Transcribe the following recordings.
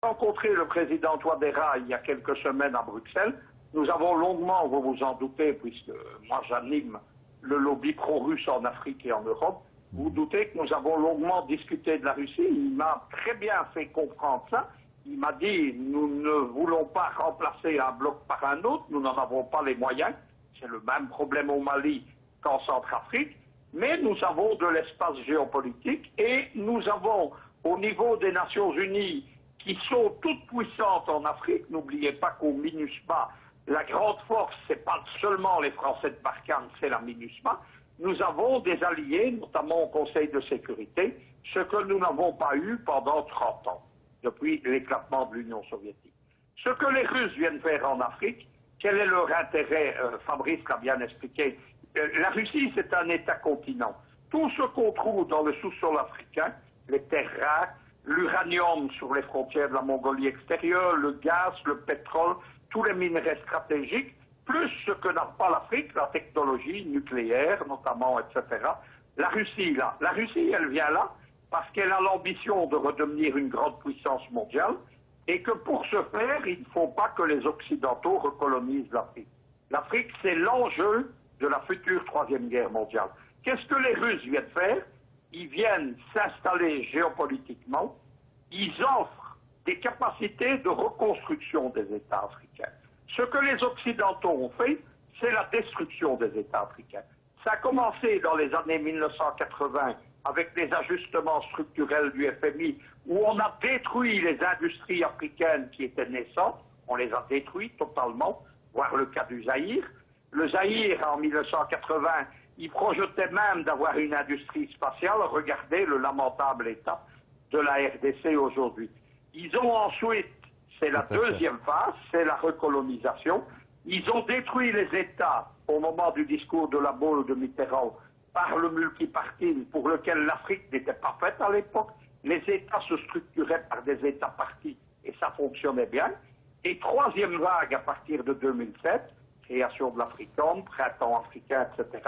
Rencontré le président Touadéra il y a quelques semaines à Bruxelles. Nous avons longuement, vous vous en doutez, puisque moi j'anime le lobby pro-russe en Afrique et en Europe, vous vous doutez que nous avons longuement discuté de la Russie. Il m'a très bien fait comprendre ça. Il m'a dit, nous ne voulons pas remplacer un bloc par un autre, nous n'en avons pas les moyens. C'est le même problème au Mali qu'en Centrafrique. Mais nous avons de l'espace géopolitique et nous avons, au niveau des Nations Unies, qui sont toutes puissantes en Afrique, n'oubliez pas qu'au MINUSMA, la grande force, ce n'est pas seulement les Français de Barkhane, c'est la MINUSMA. Nous avons des alliés, notamment au Conseil de sécurité, ce que nous n'avons pas eu pendant 30 ans, depuis l'éclatement de l'Union soviétique. Ce que les Russes viennent faire en Afrique, quel est leur intérêt? Fabrice l'a bien expliqué. La Russie, c'est un État-continent. Tout ce qu'on trouve dans le sous-sol africain, les terres rares, l'uranium sur les frontières de la Mongolie extérieure, le gaz, le pétrole, tous les minerais stratégiques, plus ce que n'a pas l'Afrique, la technologie nucléaire notamment, etc. La Russie, là. La Russie, elle vient là parce qu'elle a l'ambition de redevenir une grande puissance mondiale et que pour ce faire, il ne faut pas que les Occidentaux recolonisent l'Afrique. L'Afrique, c'est l'enjeu de la future Troisième Guerre mondiale. Qu'est-ce que les Russes viennent faire? Ils viennent s'installer géopolitiquement, ils offrent des capacités de reconstruction des États africains. Ce que les Occidentaux ont fait, c'est la destruction des États africains. Ça a commencé dans les années 1980 avec les ajustements structurels du FMI, où on a détruit les industries africaines qui étaient naissantes, on les a détruites totalement, voire le cas du Zaïre. Le Zaïre, en 1980, il projetait même d'avoir une industrie spatiale. Regardez le lamentable état de la RDC aujourd'hui. Ils ont ensuite, c'est la deuxième phase, c'est la recolonisation. Ils ont détruit les États au moment du discours de La Baule de Mitterrand par le multipartisme pour lequel l'Afrique n'était pas faite à l'époque. Les États se structuraient par des États partis et ça fonctionnait bien. Et troisième vague à partir de 2007, création de l'Africom, printemps africain, etc.,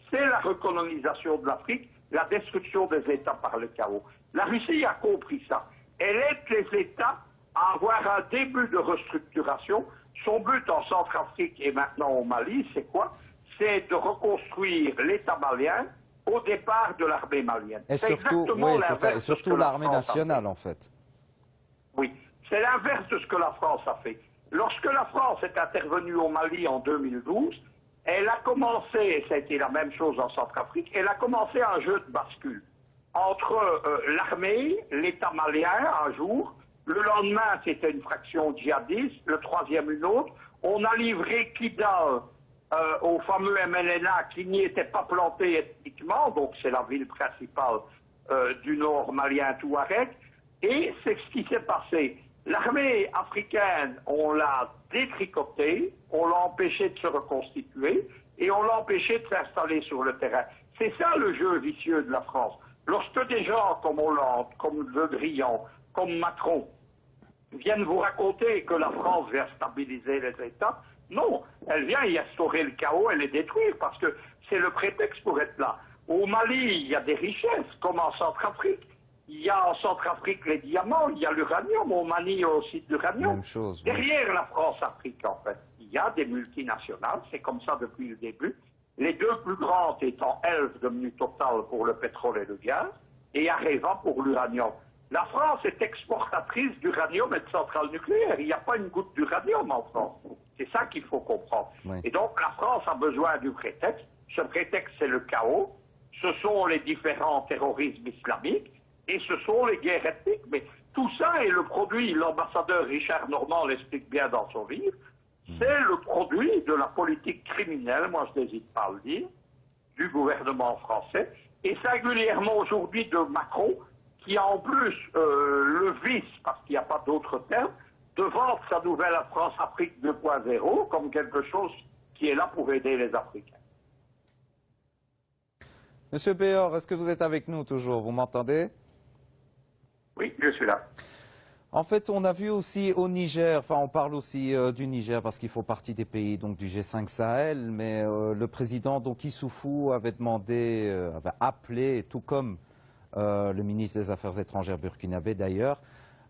c'est la recolonisation de l'Afrique, la destruction des États par le chaos. La Russie a compris ça. Elle aide les États à avoir un début de restructuration. Son but en Centrafrique et maintenant au Mali, c'est quoi? C'est de reconstruire l'État malien au départ de l'armée malienne. Et surtout, oui, c'est ça, et surtout l'armée nationale, en fait. Oui, c'est l'inverse de ce que la France a fait. Lorsque la France est intervenue au Mali en 2012, elle a commencé, et ça a été la même chose en Centrafrique, elle a commencé un jeu de bascule entre l'armée, l'État malien un jour, le lendemain c'était une fraction djihadiste, le troisième une autre, on a livré Kidal au fameux MLNA qui n'y était pas planté ethniquement, donc c'est la ville principale du nord malien Touareg, et c'est ce qui s'est passé. L'armée africaine, on l'a détricotée, on l'a empêché de se reconstituer et on l'a empêché de s'installer sur le terrain. C'est ça le jeu vicieux de la France. Lorsque des gens comme Hollande, comme Le Drian, comme Macron viennent vous raconter que la France vient stabiliser les États, non, elle vient y instaurer le chaos et les détruire parce que c'est le prétexte pour être là. Au Mali, il y a des richesses, comme en Centrafrique. Il y a en Centrafrique les diamants, il y a l'uranium, au Mali il y a aussi de l'uranium. Même chose. Derrière la France-Afrique, en fait, il y a des multinationales, c'est comme ça depuis le début. Les deux plus grandes étant Elf, devenue Total pour le pétrole et le gaz, et Areva pour l'uranium. La France est exportatrice d'uranium et de centrales nucléaires. Il n'y a pas une goutte d'uranium en France. C'est ça qu'il faut comprendre. Oui. Et donc la France a besoin du prétexte. Ce prétexte, c'est le chaos. Ce sont les différents terrorismes islamiques. Et ce sont les guerres ethniques. Mais tout ça est le produit, l'ambassadeur Richard Normand l'explique bien dans son livre, c'est le produit de la politique criminelle, moi je n'hésite pas à le dire, du gouvernement français, et singulièrement aujourd'hui de Macron, qui a en plus le vice, parce qu'il n'y a pas d'autre terme, de vendre sa nouvelle France-Afrique 2.0 comme quelque chose qui est là pour aider les Africains. Monsieur Béor, est-ce que vous êtes avec nous toujours? Vous m'entendez? Oui, je suis là. En fait, on a vu aussi au Niger, enfin on parle aussi du Niger parce qu'il faut partie des pays donc, du G5 Sahel, mais le président donc, Issoufou avait demandé, avait appelé, tout comme le ministre des Affaires étrangères burkinabé d'ailleurs,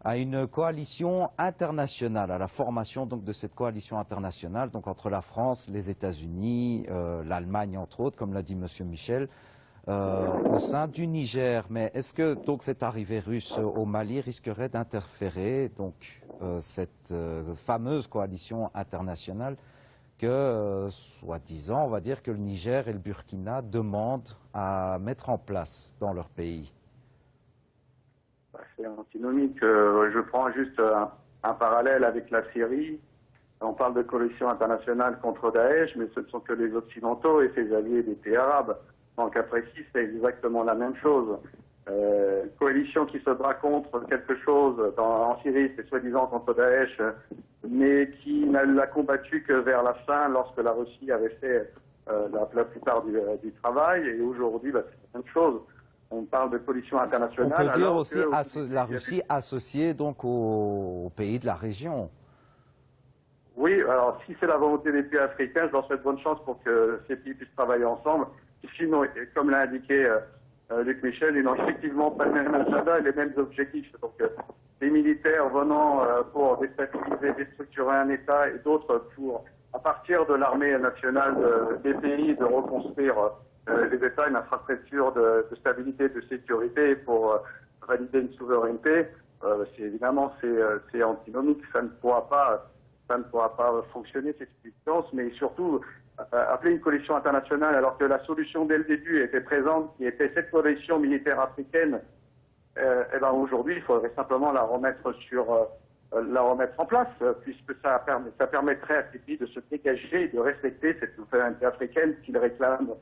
à une coalition internationale, à la formation donc de cette coalition internationale, donc entre la France, les États-Unis, l'Allemagne entre autres, comme l'a dit Monsieur Michel, au sein du Niger. Mais est-ce que donc cette arrivée russe au Mali risquerait d'interférer donc cette fameuse coalition internationale que, soi-disant, on va dire que le Niger et le Burkina demandent à mettre en place dans leur pays? C'est antinomique. Je prends juste un parallèle avec la Syrie. On parle de coalition internationale contre Daesh, mais ce ne sont que les Occidentaux et ses alliés des pays arabes. En cas précis, c'est exactement la même chose. Coalition qui se bat contre quelque chose en Syrie, c'est soi-disant contre Daesh, mais qui n'a combattu que vers la fin, lorsque la Russie avait fait la plupart du travail. Et aujourd'hui, c'est la même chose. On parle de coalition internationale. On peut dire aussi la Russie associée donc aux pays de la région. Oui, alors si c'est la volonté des pays africains, je leur souhaite bonne chance pour que ces pays puissent travailler ensemble. Sinon, comme l'a indiqué Luc Michel, ils n'ont effectivement pas le même agenda et les mêmes objectifs. Donc, des militaires venant pour déstabiliser, déstructurer un État et d'autres pour, à partir de l'armée nationale des pays, de reconstruire les États, une infrastructure de stabilité et de sécurité pour valider une souveraineté. Évidemment, c'est antinomique. Ça ne pourra pas fonctionner, cette puissance, mais surtout, appeler une coalition internationale alors que la solution dès le début était présente, qui était cette coalition militaire africaine, aujourd'hui, il faudrait simplement la remettre en place, puisque ça permettrait à ces pays de se dégager et de respecter cette souveraineté africaine qu'ils réclament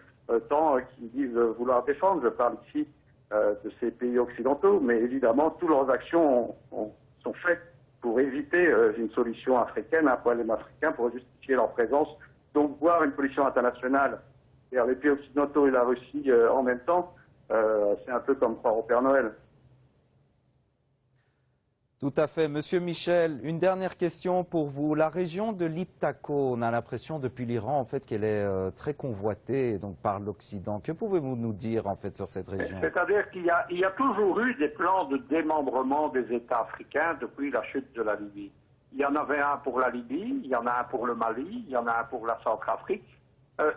tant, qu'ils disent vouloir défendre. Je parle ici de ces pays occidentaux, mais évidemment, toutes leurs actions sont faites pour éviter une solution africaine, un problème africain, pour justifier leur présence. Donc, voir une coalition internationale, c'est-à-dire les pays occidentaux et la Russie en même temps, c'est un peu comme croire au Père Noël. Tout à fait. Monsieur Michel, une dernière question pour vous. La région de l'Iptako, on a l'impression depuis l'Iran en fait qu'elle est très convoitée donc par l'Occident. Que pouvez-vous nous dire en fait sur cette région? C'est-à-dire qu'il y a toujours eu des plans de démembrement des États africains depuis la chute de la Libye. Il y en avait un pour la Libye, il y en a un pour le Mali, il y en a un pour la Centrafrique.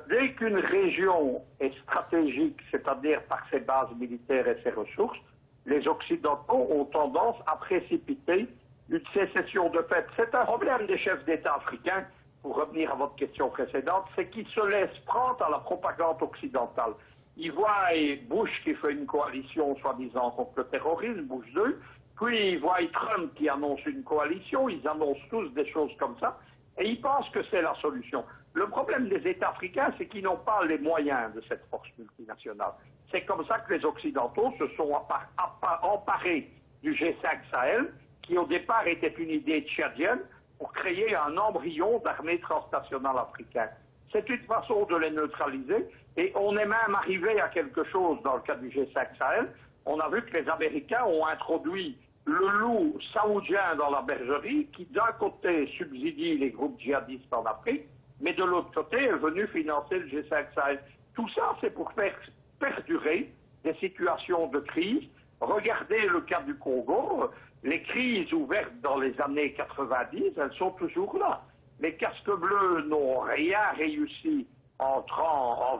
Dès qu'une région est stratégique, c'est-à-dire par ses bases militaires et ses ressources, les Occidentaux ont tendance à précipiter une sécession de fait. C'est un problème des chefs d'État africains, pour revenir à votre question précédente, c'est qu'ils se laissent prendre à la propagande occidentale. Ils voient Bush qui fait une coalition soi-disant contre le terrorisme, Bush 2, puis ils voient Trump qui annonce une coalition, ils annoncent tous des choses comme ça, et ils pensent que c'est la solution. Le problème des États africains, c'est qu'ils n'ont pas les moyens de cette force multinationale. C'est comme ça que les Occidentaux se sont emparés du G5 Sahel, qui au départ était une idée tchadienne, pour créer un embryon d'armée transnationale africaine. C'est une façon de les neutraliser, et on est même arrivé à quelque chose dans le cas du G5 Sahel. On a vu que les Américains ont introduit le loup saoudien dans la bergerie, qui d'un côté subsidie les groupes djihadistes en Afrique, mais de l'autre côté est venu financer le G5 Sahel. Tout ça, c'est pour faire perdurer des situations de crise. Regardez le cas du Congo, les crises ouvertes dans les années 90, elles sont toujours là. Les casques bleus n'ont rien réussi en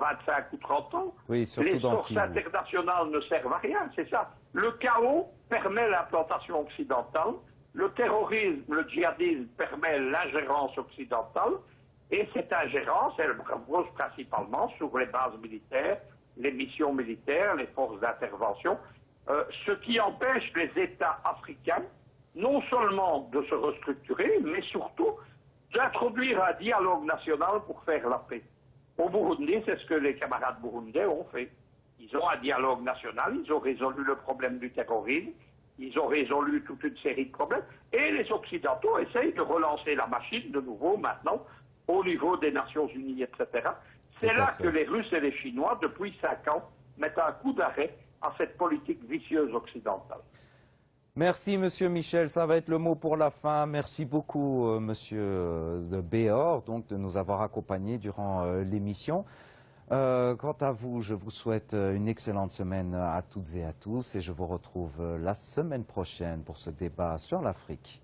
25 ou 30 ans. Oui, les sources internationales ne servent à rien, c'est ça. Le chaos permet l'implantation occidentale, le terrorisme, le djihadisme permet l'ingérence occidentale, et cette ingérence, elle repose principalement sur les bases militaires, les missions militaires, les forces d'intervention, ce qui empêche les États africains non seulement de se restructurer, mais surtout d'introduire un dialogue national pour faire la paix. Au Burundi, c'est ce que les camarades burundais ont fait. Ils ont un dialogue national, ils ont résolu le problème du terrorisme, ils ont résolu toute une série de problèmes, et les Occidentaux essayent de relancer la machine de nouveau maintenant au niveau des Nations Unies, etc. C'est là que les Russes et les Chinois, depuis 5 ans, mettent un coup d'arrêt à cette politique vicieuse occidentale. Merci, Monsieur Michel. Ça va être le mot pour la fin. Merci beaucoup, Monsieur de Béor, donc, de nous avoir accompagnés durant l'émission. Quant à vous, je vous souhaite une excellente semaine à toutes et à tous et je vous retrouve la semaine prochaine pour ce débat sur l'Afrique.